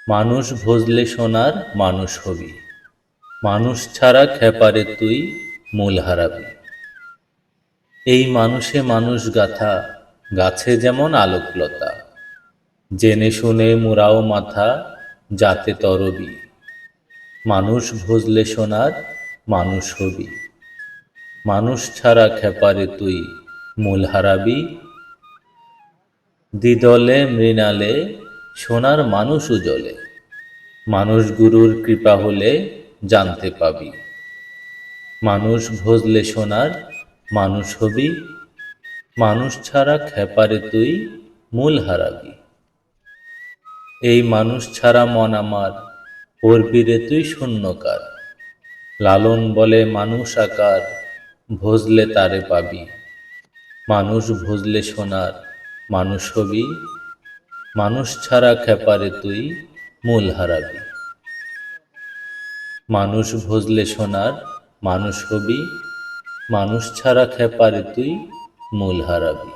মানুষ ভজলে সোনার মানুষ হবি, মানুষ ছাড়া খেপারে তুই মূল হারাবি। এই মানুষে মানুষ গাথা, গাছে যেমন আলোকলতা, জেনে শুনে মুড়াও মাথা, যাতে তরবি। মানুষ ভজলে সোনার মানুষ হবি, মানুষ ছাড়া খেপারে তুই মূল হারাবি। দ্বিদলে মৃণালে সোনার মানুষ উজলে, মানুষ গুরুর কৃপা হলে জানতে পাবি। মানুষ ভজলে সোনার মানুষ হবি, মানুষ ছাড়া খেপারে তুই মূল হারাবি। এই মানুষ ছাড়া মন আমার, পড়বি রে তুই শূন্যকার। লালন বলে মানুষ আকার, ভজলে তারে পাবি। মানুষ ভজলে সোনার মানুষ হবি, মানুষ ছাড়া খেপারে তুই মূল হারাবি। মানুষ ভজলে সোনার মানুষ হবি, মানুষ ছাড়া খেপারে তুই মূল হারাবি।